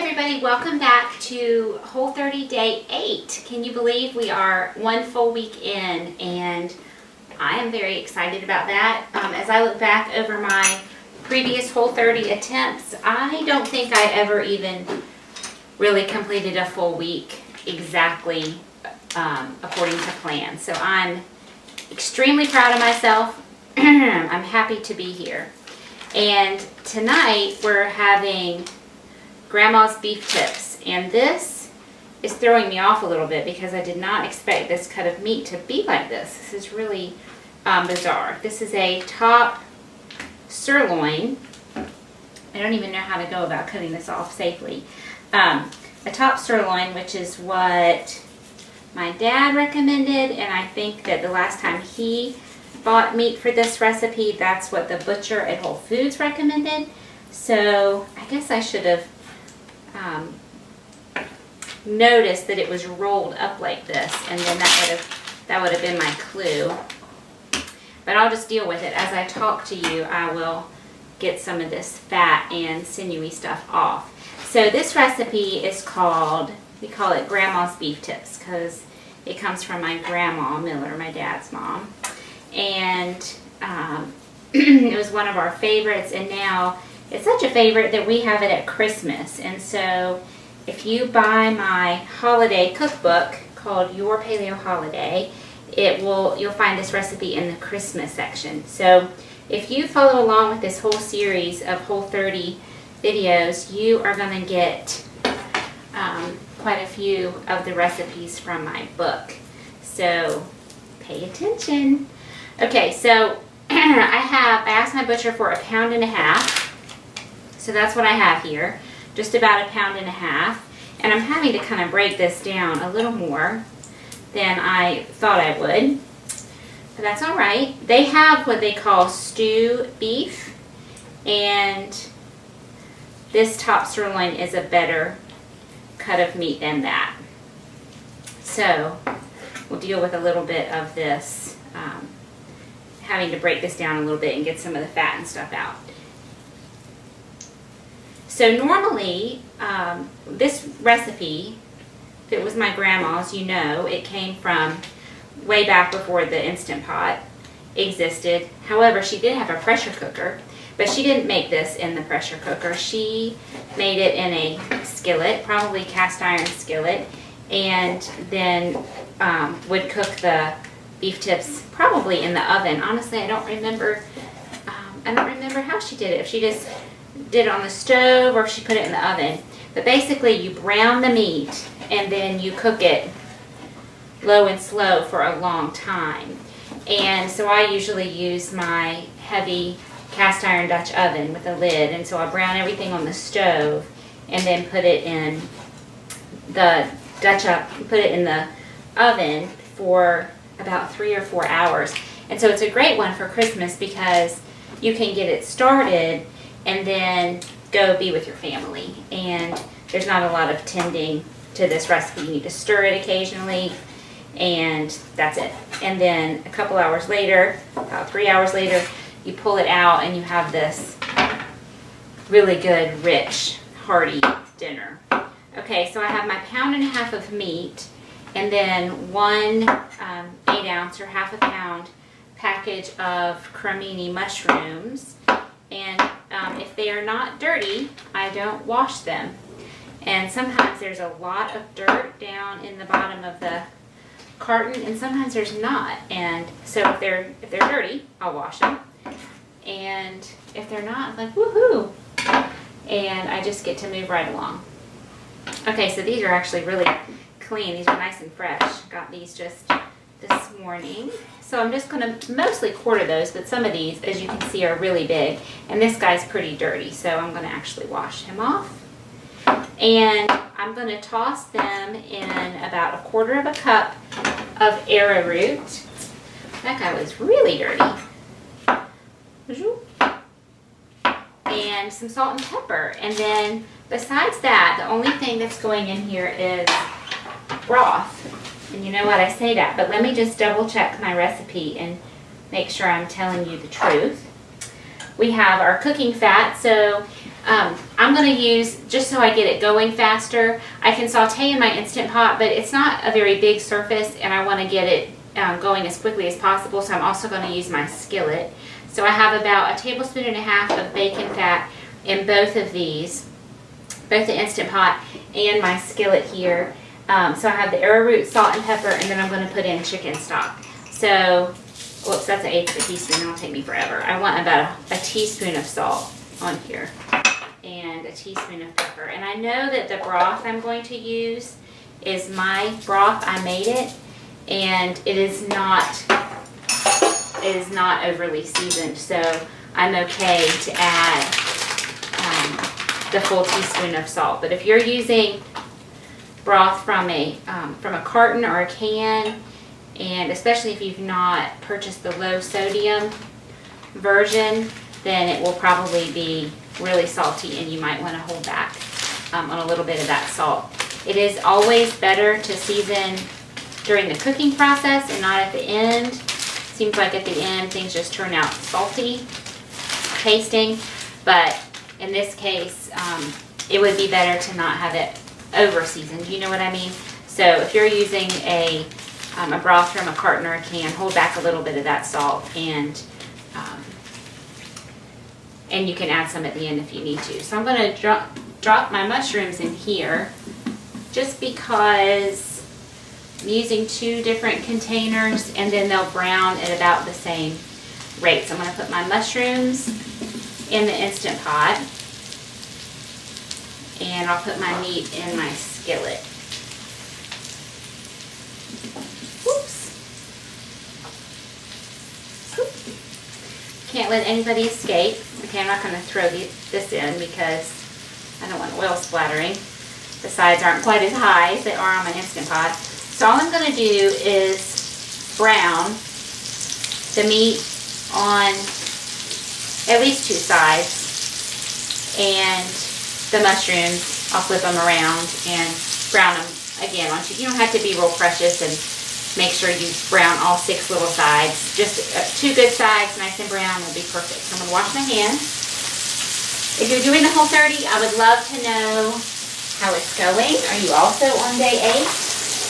everybody, welcome back to Whole30 Day 8. Can you believe we are one full week in, and I am very excited about that. As I look back over my previous Whole30 attempts, I don't think I ever even really completed a full week exactly according to plan. So I'm extremely proud of myself. I'm happy to be here. And tonight we're having Grandma's beef tips, and this is throwing me off a little bit because I did not expect this cut of meat to be like this. This is really bizarre. This is a top sirloin. I don't even know how to go about cutting this off safely. A top sirloin, which is what my dad recommended, and I think that the last time he bought meat for this recipe, that's what the butcher at Whole Foods recommended. So I guess I should have noticed that it was rolled up like this, and then that would have been my clue. But I'll just deal with it. As I talk to you, I will get some of this fat and sinewy stuff off. So this recipe is called, we call it Grandma's Beef Tips because it comes from my grandma, Miller, my dad's mom. And it was one of our favorites, and now it's such a favorite that we have it at Christmas. And so if you buy my holiday cookbook called Your Paleo Holiday, you'll find this recipe in the Christmas section. So if you follow along with this whole series of Whole30 videos, you are going to get quite a few of the recipes from my book. So pay attention. Okay, so I asked my butcher for 1.5 pounds. So that's what I have here, just about 1.5 pounds. And I'm having to kind of break this down a little more than I thought I would. But that's all right. They have what they call stew beef, and this top sirloin is a better cut of meat than that. So we'll deal with a little bit of this, having to break this down a little bit and get some of the fat and stuff out. So normally, this recipe, if it was my grandma's, you know, it came from way back before the Instant Pot existed. However, she did have a pressure cooker, but she didn't make this in the pressure cooker. She made it in a skillet, probably cast iron skillet, and then would cook the beef tips probably in the oven. Honestly, I don't remember how she did it. If she just did it on the stove or if she put it in the oven. But basically you brown the meat and then you cook it low and slow for a long time. And so I usually use my heavy cast iron Dutch oven with a lid, and so I brown everything on the stove and then put it in the oven for about 3 or 4 hours. And so it's a great one for Christmas because you can get it started and then go be with your family. And there's not a lot of tending to this recipe. You need to stir it occasionally, and that's it. And then a couple hours later, about 3 hours later, you pull it out and you have this really good, rich, hearty dinner. Okay, so I have my 1.5 pounds of meat, and then one 8-ounce or half a pound package of cremini mushrooms. And if they are not dirty, I don't wash them. And sometimes there's a lot of dirt down in the bottom of the carton, and sometimes there's not. And so if they're dirty, I'll wash them. And if they're not, I'm like, woohoo! And I just get to move right along. Okay, so these are actually really clean. These are nice and fresh. Got these just this morning. So I'm just going to mostly quarter those, but some of these, as you can see, are really big. And this guy's pretty dirty, so I'm going to actually wash him off. And I'm going to toss them in about 1/4 cup of arrowroot. That guy was really dirty. And some salt and pepper. And then besides that, the only thing that's going in here is broth. And you know what, I say that, but let me just double check my recipe and make sure I'm telling you the truth. We have our cooking fat. So I'm going to use, just so I get it going faster, I can saute in my Instant Pot, but it's not a very big surface and I want to get it going as quickly as possible, so I'm also going to use my skillet. So I have about 1.5 tablespoons of bacon fat in both of these, both the Instant Pot and my skillet here. So I have the arrowroot, salt, and pepper, and then I'm going to put in chicken stock. So, whoops, that's 1/8 of a teaspoon. It'll take me forever. I want about a teaspoon of salt on here and a teaspoon of pepper. And I know that the broth I'm going to use is my broth. I made it, and it is not overly seasoned, so I'm okay to add the full teaspoon of salt. But if you're using broth from a carton or a can, and especially if you've not purchased the low sodium version, then it will probably be really salty and you might want to hold back on a little bit of that salt. It is always better to season during the cooking process and not at the end. Seems like at the end things just turn out salty tasting, but in this case it would be better to not have it over seasoned. You know what I mean? So if you're using a broth from a carton or a can, hold back a little bit of that salt, and you can add some at the end if you need to. So I'm going to drop my mushrooms in here just because I'm using 2 different containers, and then they'll brown at about the same rate. So I'm going to put my mushrooms in the Instant Pot, and I'll put my meat in my skillet. Whoops. Can't let anybody escape. Okay, I'm not going to throw this in because I don't want oil splattering. The sides aren't quite as high as they are on my Instant Pot. So all I'm going to do is brown the meat on at least 2 sides, and the mushrooms, I'll flip them around and brown them again. You don't have to be real precious, and make sure you brown all 6 little sides. Just 2 good sides, nice and brown, will be perfect. So I'm going to wash my hands. If you're doing the Whole30, I would love to know how it's going. Are you also on day 8?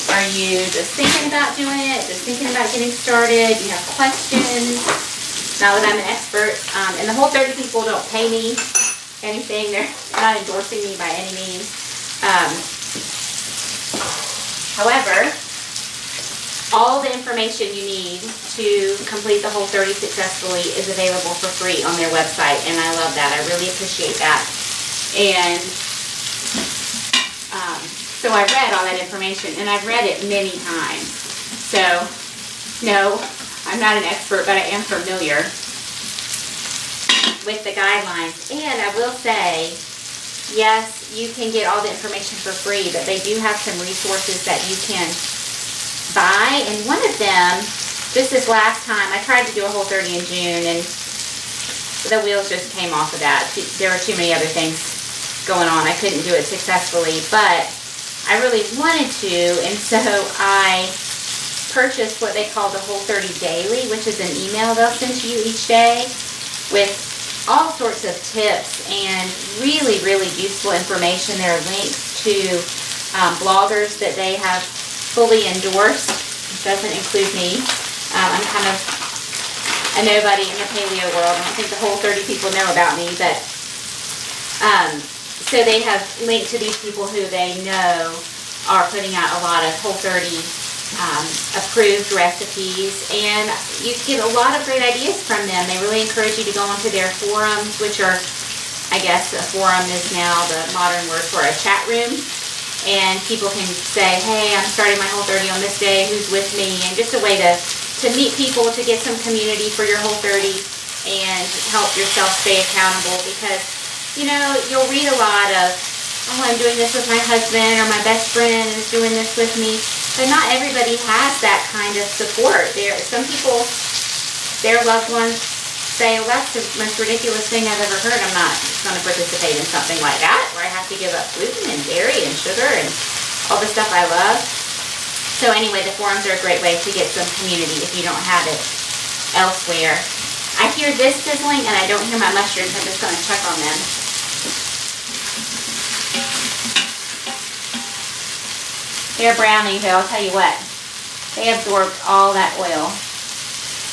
Are you just thinking about doing it, just thinking about getting started? Do you have questions? Now that I'm an expert, and the Whole30 people don't pay me anything. They're not endorsing me by any means. However, all the information you need to complete the Whole30 successfully is available for free on their website, and I love that. I really appreciate that. And so I've read all that information, and I've read it many times. So, no, I'm not an expert, but I am familiar with the guidelines. And I will say, yes, you can get all the information for free, but they do have some resources that you can buy. And one of them, just this last time, I tried to do a Whole30 in June, and the wheels just came off of that. There were too many other things going on. I couldn't do it successfully, but I really wanted to, and so I purchased what they call the Whole30 Daily, which is an email they'll send to you each day with all sorts of tips and really, really useful information. There are links to bloggers that they have fully endorsed. It doesn't include me. I'm kind of a nobody in the paleo world. I don't think the Whole30 people know about me, but so they have linked to these people who they know are putting out a lot of Whole30 approved recipes, and you get a lot of great ideas from them. They really encourage you to go onto their forums, which are, I guess a forum is now the modern word for a chat room, and people can say, hey, I'm starting my Whole30 on this day, who's with me, and just a way to meet people, to get some community for your Whole30 and help yourself stay accountable, because you know, you'll read a lot of, oh, I'm doing this with my husband, or my best friend is doing this with me, but not everybody has that kind of support. Some people, their loved ones say, well, that's the most ridiculous thing I've ever heard. I'm not going to participate in something like that, where I have to give up gluten and dairy and sugar and all the stuff I love. So anyway, the forums are a great way to get some community if you don't have it elsewhere. I hear this sizzling and I don't hear my mushrooms. I'm just going to check on them. They're browning, but I'll tell you what, they absorbed all that oil.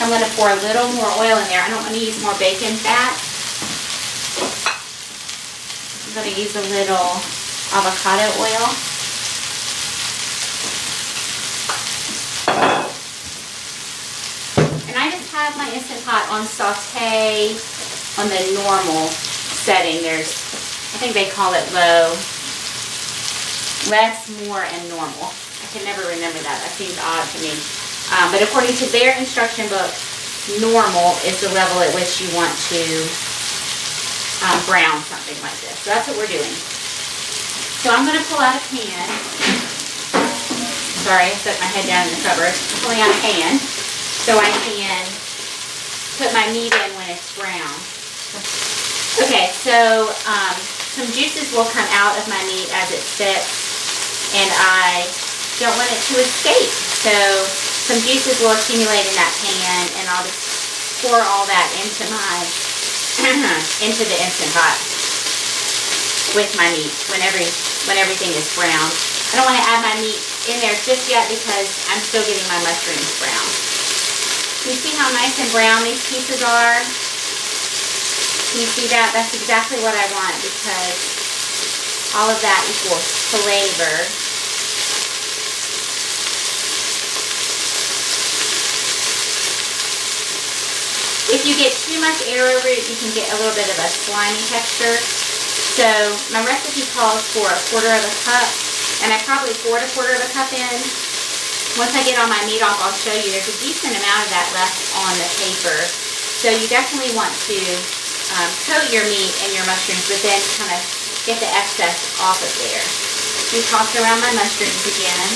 I'm going to pour a little more oil in there. I don't want to use more bacon fat. I'm going to use a little avocado oil. And I just have my Instant Pot on saute on the normal setting. I think they call it low. Less, more, and normal. I can never remember that. That seems odd to me. But according to their instruction book, normal is the level at which you want to brown something like this. So that's what we're doing. So I'm going to pull out a pan. Sorry, I stuck my head down in the cupboard. I'm pulling out a pan so I can put my meat in when it's brown. Okay, so some juices will come out of my meat as it sits, and I don't want it to escape. So some juices will accumulate in that pan, and I'll just pour all that into my into the Instant Pot with my meat when everything is brown. I don't want to add my meat in there just yet because I'm still getting my mushrooms brown. Can you see how nice and brown these pieces are? Can you see that? That's exactly what I want because all of that equals flavor. If you get too much air over it, you can get a little bit of a slimy texture. So my recipe calls for 1/4 cup, and I probably poured 1/4 cup in. Once I get all my meat off, I'll show you. There's a decent amount of that left on the paper. So you definitely want to coat your meat and your mushrooms, but then kind of get the excess off of there. We toss around my mushrooms again.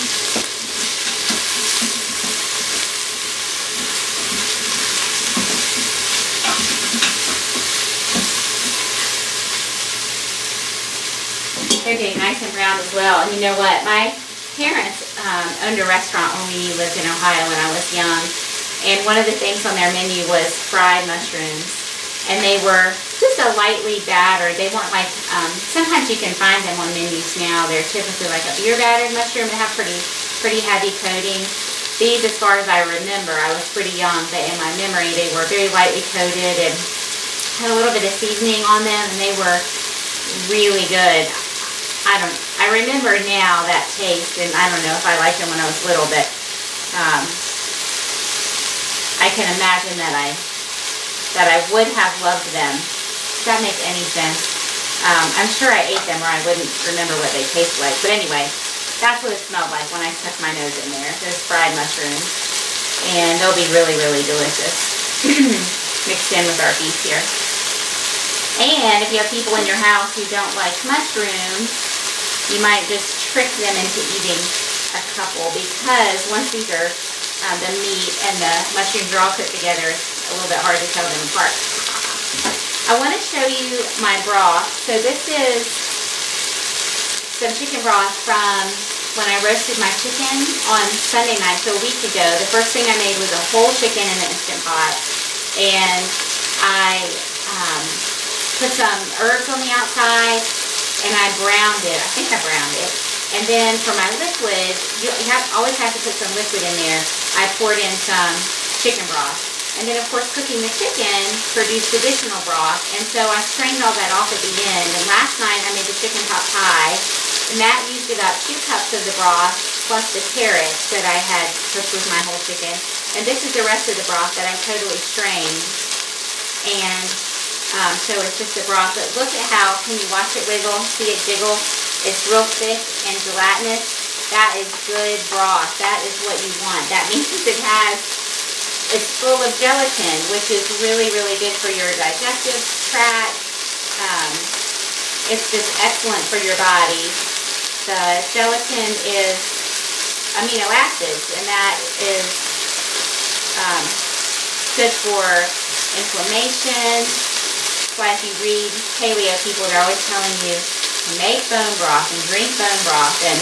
They're getting nice and brown as well. And you know what? My parents owned a restaurant when we lived in Ohio when I was young. And one of the things on their menu was fried mushrooms. And they were just a lightly battered. They weren't like, sometimes you can find them on menus now. They're typically like a beer battered mushroom and have pretty heavy coating. These, as far as I remember, I was pretty young, but in my memory, they were very lightly coated and had a little bit of seasoning on them, and they were really good. I remember now that taste, and I don't know if I liked them when I was little, but I can imagine that I would have loved them. Does that make any sense? I'm sure I ate them or I wouldn't remember what they taste like. But anyway, that's what it smelled like when I stuck my nose in there. Those fried mushrooms. And they'll be really, really delicious mixed in with our beef here. And if you have people in your house who don't like mushrooms, you might just trick them into eating a couple, because once these are, the meat and the mushrooms are all cooked together, it's a little bit hard to tell them apart. I want to show you my broth. So this is some chicken broth from when I roasted my chicken on Sunday night, so a week ago. The first thing I made was a whole chicken in the Instant Pot, and I put some herbs on the outside, and I browned it. I think I browned it. And then for my liquid, you always have to put some liquid in there. I poured in some chicken broth. And then, of course, cooking the chicken produced additional broth. And so I strained all that off at the end. And last night I made the chicken pot pie. And that used about 2 cups of the broth plus the carrots that I had cooked with my whole chicken. And this is the rest of the broth that I totally strained. And so it's just the broth, but look at how, can you watch it wiggle? See it jiggle? It's real thick and gelatinous. That is good broth. That is what you want. That means it's full of gelatin, which is really, really good for your digestive tract. It's just excellent for your body. The gelatin is amino acids, and that is good for inflammation. Why if you read paleo people, they're always telling you to make bone broth and drink bone broth. And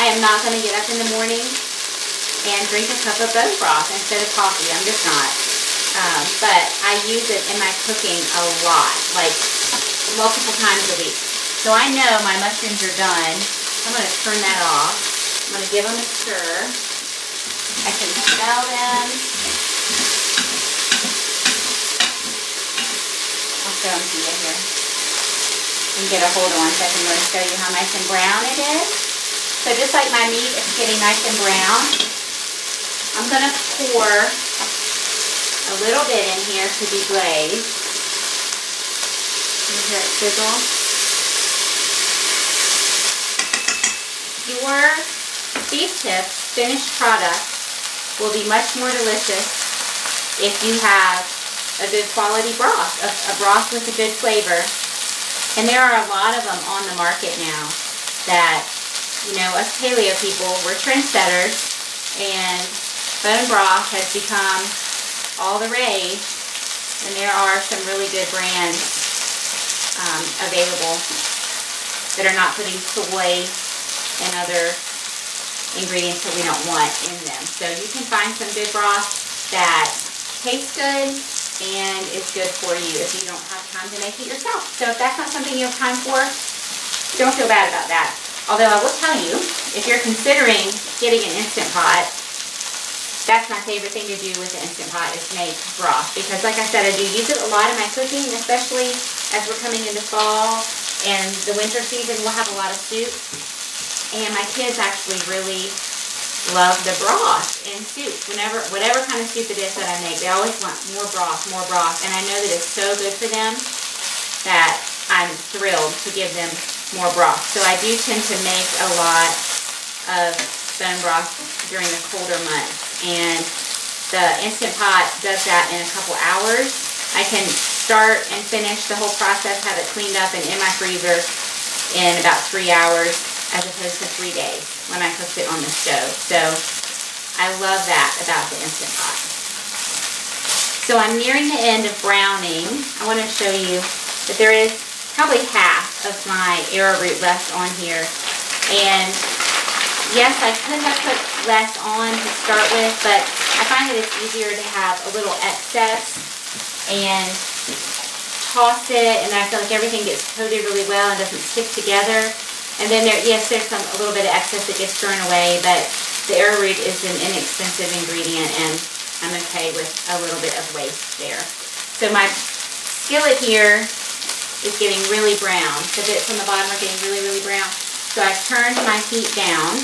I am not going to get up in the morning and drink a cup of bone broth instead of coffee. I'm just not. But I use it in my cooking a lot, like multiple times a week. So I know my mushrooms are done. I'm going to turn that off. I'm going to give them a stir. I can smell them. I'll show them to you here. You can get a hold of one second. I'm going to show you how nice and brown it is. So just like my meat is getting nice and brown, I'm going to pour a little bit in here to deglaze. You hear it sizzle? Your beef tips finished product will be much more delicious if you have a good quality broth, a broth with a good flavor. And there are a lot of them on the market now that, you know, us paleo people, we're trendsetters, and bone broth has become all the rage, and there are some really good brands available that are not putting soy and other ingredients that we don't want in them. So you can find some good broth that tastes good and is good for you if you don't have time to make it yourself. So if that's not something you have time for, don't feel bad about that. Although I will tell you, if you're considering getting an Instant Pot, that's my favorite thing to do with the Instant Pot is make broth. Because like I said, I do use it a lot in my cooking, especially as we're coming into fall and the winter season. We'll have a lot of soup. And my kids actually really love the broth in soup. Whatever kind of soup it is that I make, they always want more broth, more broth. And I know that it's so good for them that I'm thrilled to give them more broth. So I do tend to make a lot of bone broth during the colder months. And the Instant Pot does that in a couple hours. I can start and finish the whole process, have it cleaned up and in my freezer in about 3 hours, as opposed to 3 days when I cooked it on the stove. So I love that about the Instant Pot. So I'm nearing the end of browning. I want to show you that there is probably half of my arrowroot left on here. And yes, I could have put less on to start with, but I find that it's easier to have a little excess and toss it, and I feel like everything gets coated really well and doesn't stick together. And then there's a little bit of excess that gets thrown away, but the arrowroot is an inexpensive ingredient, and I'm okay with a little bit of waste there. So my skillet here is getting really brown. The bits on the bottom are getting really, really brown. So I've turned my heat down.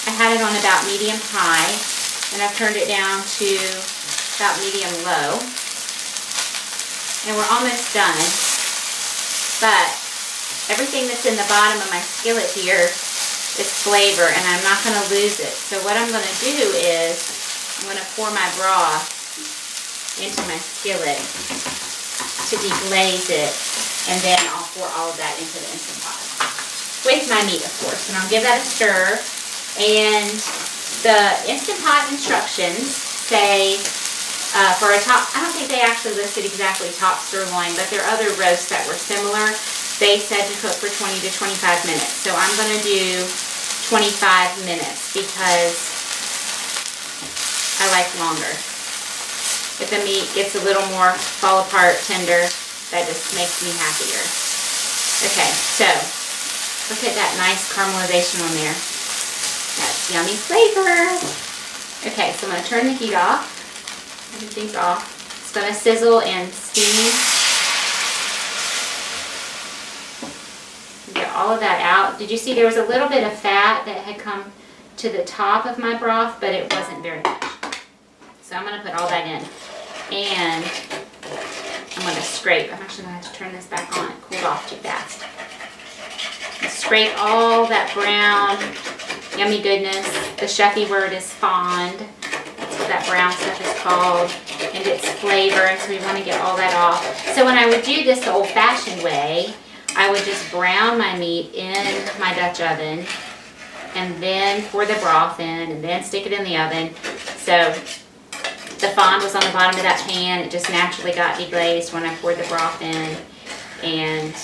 I had it on about medium high, and I've turned it down to about medium low. And we're almost done. But everything that's in the bottom of my skillet here is flavor, and I'm not going to lose it. So what I'm going to do is I'm going to pour my broth into my skillet to deglaze it, and then I'll pour all of that into the Instant Pot. With my meat, of course, and I'll give that a stir. And the Instant Pot instructions say for a top, I don't think they actually listed exactly top sirloin, but there are other roasts that were similar. They said to cook for 20 to 25 minutes. So I'm going to do 25 minutes because I like longer. If the meat gets a little more fall apart tender, that just makes me happier. Okay, so look at that nice caramelization on there. That's yummy flavor. Okay, so I'm going to turn the heat off. Everything's off. It's going to sizzle and steam. Get all of that out. Did you see there was a little bit of fat that had come to the top of my broth, but it wasn't very much. So I'm going to put all that in. And I'm going to scrape. I'm actually going to have to turn this back on. It cooled off too fast. Scrape all that brown, yummy goodness. The chefy word is fond. That's what that brown stuff is called. And its flavor. And so we want to get all that off. So when I would do this the old-fashioned way, I would just brown my meat in my Dutch oven and then pour the broth in and then stick it in the oven. So the fond was on the bottom of that pan. It just naturally got deglazed when I poured the broth in, and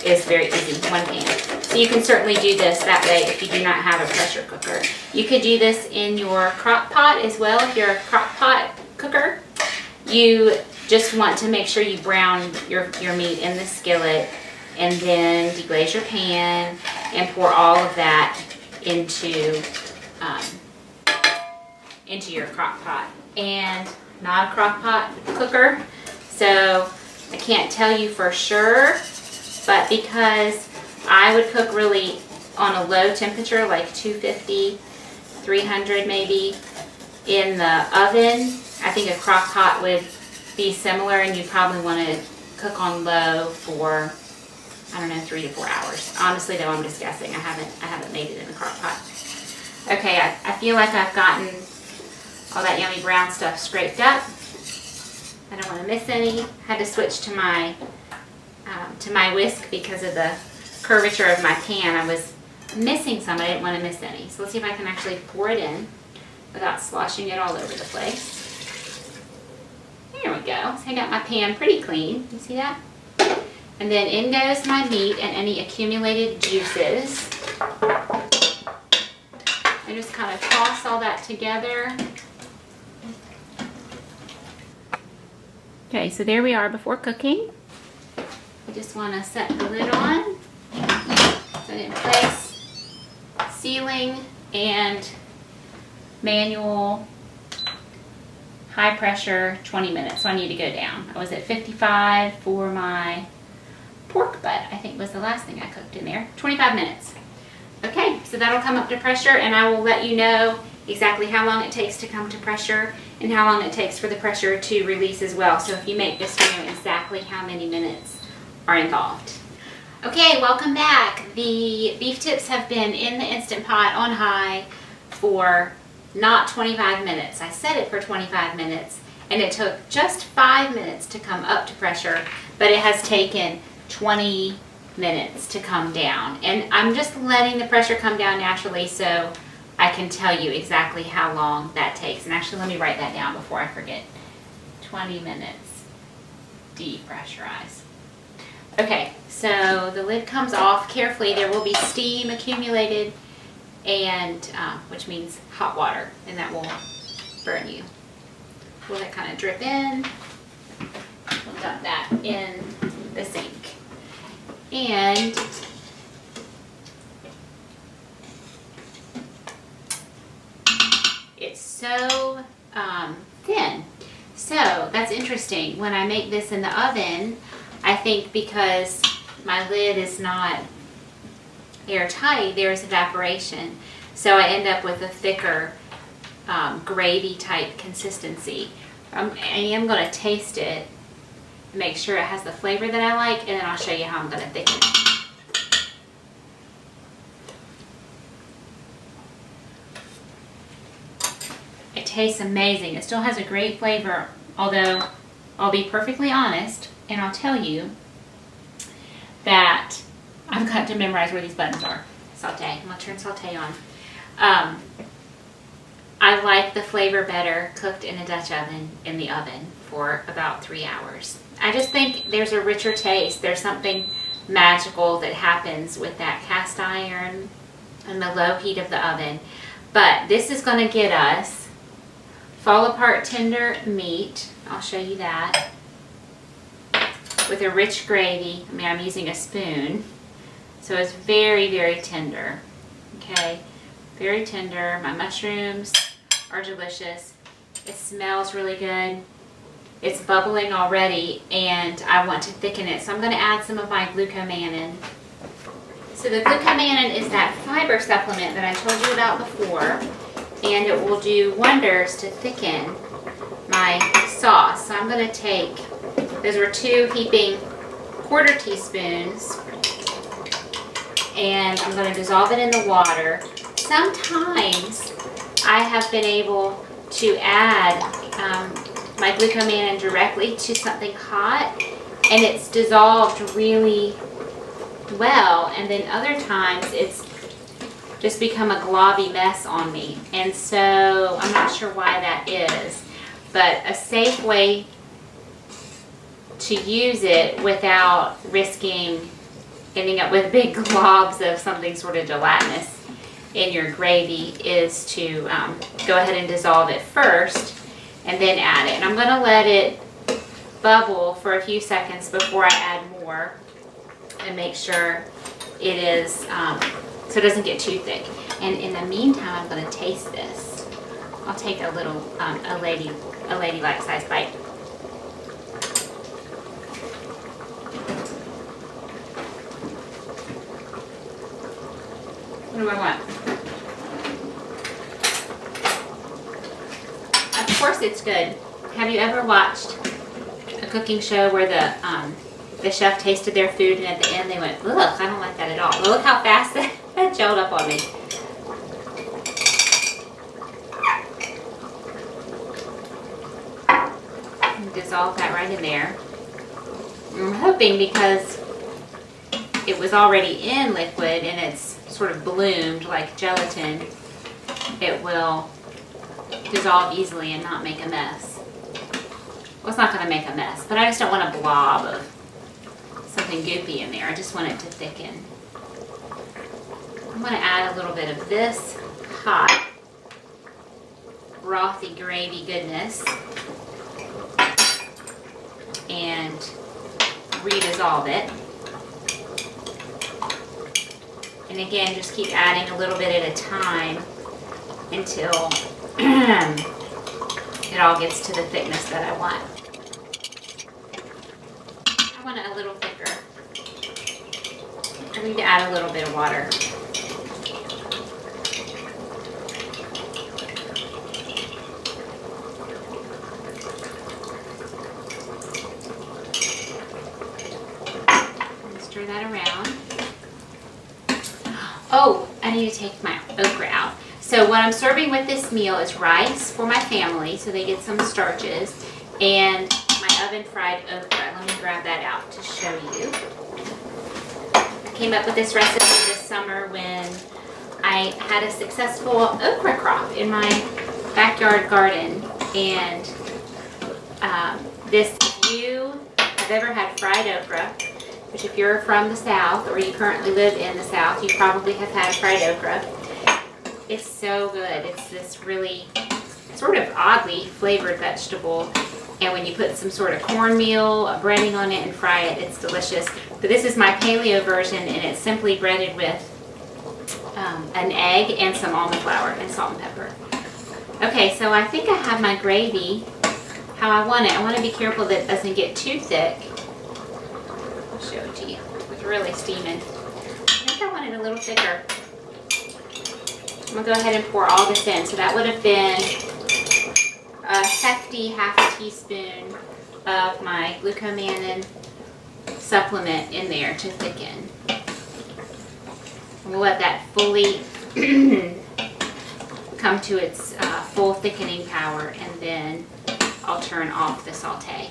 it's very easy, one pan. So you can certainly do this that way if you do not have a pressure cooker. You could do this in your crock pot as well if you're a crock pot cooker. You just want to make sure you brown your meat in the skillet and then deglaze your pan and pour all of that into your crock pot. And not a crock pot cooker, so I can't tell you for sure, but because I would cook really on a low temperature, like 250, 300 maybe, in the oven, I think a crock pot would be similar, and you probably want to cook on low for, I don't know, 3 to 4 hours. Honestly though, I'm just guessing. I haven't made it in the crock pot. Okay, I feel like I've gotten all that yummy brown stuff scraped up. I don't want to miss any. Had to switch to my whisk because of the curvature of my pan. I was missing some. I didn't want to miss any. So let's see if I can actually pour it in without sloshing it all over the place. There we go. So I got my pan pretty clean. You see that? And then in goes my meat and any accumulated juices. I just kind of toss all that together. Okay, so there we are before cooking. I just want to set the lid on, set it in place, sealing and manual, high pressure, 20 minutes. So I need to go down. I was at 55 for my pork butt, I think was the last thing I cooked in there. 25 minutes. Okay, so that'll come up to pressure, and I will let you know exactly how long it takes to come to pressure and how long it takes for the pressure to release as well. So if you make this, you know exactly how many minutes are involved. Okay, welcome back. The beef tips have been in the Instant Pot on high for not 25 minutes. I set it for 25 minutes, and it took just 5 minutes to come up to pressure, but it has taken 20 minutes to come down. And I'm just letting the pressure come down naturally so I can tell you exactly how long that takes. And actually, let me write that down before I forget. 20 minutes, depressurize. Okay, so the lid comes off carefully. There will be steam accumulated, and which means hot water, and that will burn you. We'll let that kind of drip in. We'll dump that in the sink. And it's so thin. So that's interesting. When I make this in the oven, I think because my lid is not airtight, there's evaporation. So I end up with a thicker gravy type consistency. I am going to taste it, make sure it has the flavor that I like, and then I'll show you how I'm going to thicken it. It tastes amazing. It still has a great flavor, although I'll be perfectly honest and I'll tell you that I've got to memorize where these buttons are. Saute. I'm going to turn saute on. I like the flavor better cooked in a Dutch oven in the oven for about 3 hours. I just think there's a richer taste. There's something magical that happens with that cast iron and the low heat of the oven. But this is going to get us fall apart tender meat. I'll show you that. With a rich gravy. I mean, I'm using a spoon. So it's very, very tender. Okay, very tender. My mushrooms are delicious. It smells really good. It's bubbling already, and I want to thicken it. So I'm going to add some of my glucomannan. So the glucomannan is that fiber supplement that I told you about before, and it will do wonders to thicken my sauce. So I'm going to take, those were 2 heaping 1/4 teaspoons, and I'm going to dissolve it in the water. Sometimes I have been able to add my glucomannan directly to something hot, and it's dissolved really well, and then other times it's just become a globby mess on me, and so I'm not sure why that is, but a safe way to use it without risking ending up with big globs of something sort of gelatinous in your gravy is to go ahead and dissolve it first and then add it. And I'm going to let it bubble for a few seconds before I add more and make sure it is, so it doesn't get too thick. And in the meantime, I'm going to taste this. I'll take a little, a ladylike size bite. What do I want? Of course it's good. Have you ever watched a cooking show where the chef tasted their food and at the end they went, ugh, I don't like that at all. Well, look how fast that gelled up on me. Dissolve that right in there. I'm hoping because it was already in liquid and it's sort of bloomed like gelatin, it will dissolve easily and not make a mess. Well, it's not going to make a mess, but I just don't want a blob of something goopy in there. I just want it to thicken. I'm going to add a little bit of this hot, frothy gravy goodness and redissolve it. And again, just keep adding a little bit at a time until it all gets to the thickness that I want. I want it a little thicker. I need to add a little bit of water. Stir that around. Oh, I need to take my okra out. So what I'm serving with this meal is rice for my family, so they get some starches, and my oven fried okra. Let me grab that out to show you. I came up with this recipe this summer when I had a successful okra crop in my backyard garden. And if you have ever had fried okra, which if you're from the South or you currently live in the South, you probably have had fried okra. It's so good. It's this really sort of oddly flavored vegetable. And when you put some sort of cornmeal, a breading on it and fry it, it's delicious. But this is my paleo version, and it's simply breaded with an egg and some almond flour and salt and pepper. Okay, so I think I have my gravy how I want it. I want to be careful that it doesn't get too thick. I'll show it to you. It's really steaming. I think I want it a little thicker. I'm going to go ahead and pour all this in. So that would have been a hefty half a teaspoon of my glucomannan supplement in there to thicken. We'll let that fully come to its full thickening power, and then I'll turn off the saute.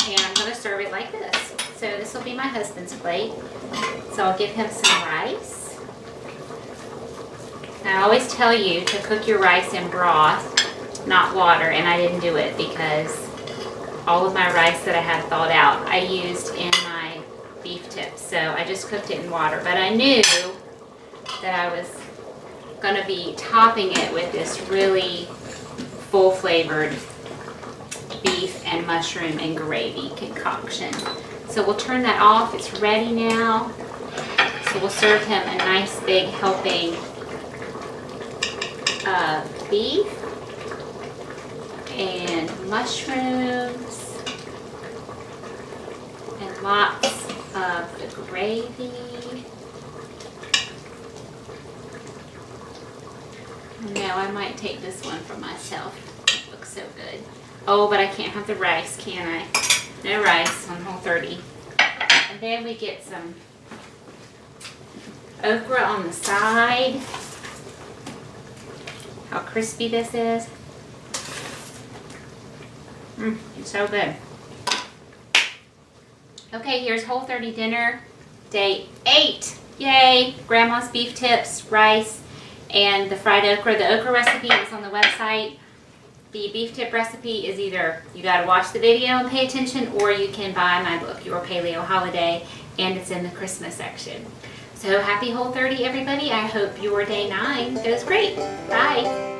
And I'm going to serve it like this. So this will be my husband's plate. So I'll give him some rice. And I always tell you to cook your rice in broth, not water, and I didn't do it because all of my rice that I had thawed out, I used in my beef tips. So I just cooked it in water. But I knew that I was going to be topping it with this really full flavored beef and mushroom and gravy concoction. So we'll turn that off. It's ready now. So we'll serve him a nice big helping of beef and mushrooms and lots of the gravy. No, I might take this one for myself. It looks so good. Oh, but I can't have the rice, can I? No rice on Whole30. And then we get some okra on the side. How crispy this is. It's so good. Okay, here's Whole30 dinner, day 8. Yay! Grandma's beef tips, rice, and the fried okra. The okra recipe is on the website. The beef tip recipe is either you got to watch the video and pay attention, or you can buy my book, Your Paleo Holiday, and it's in the Christmas section. So happy Whole30, everybody. I hope your day 9 goes great. Bye.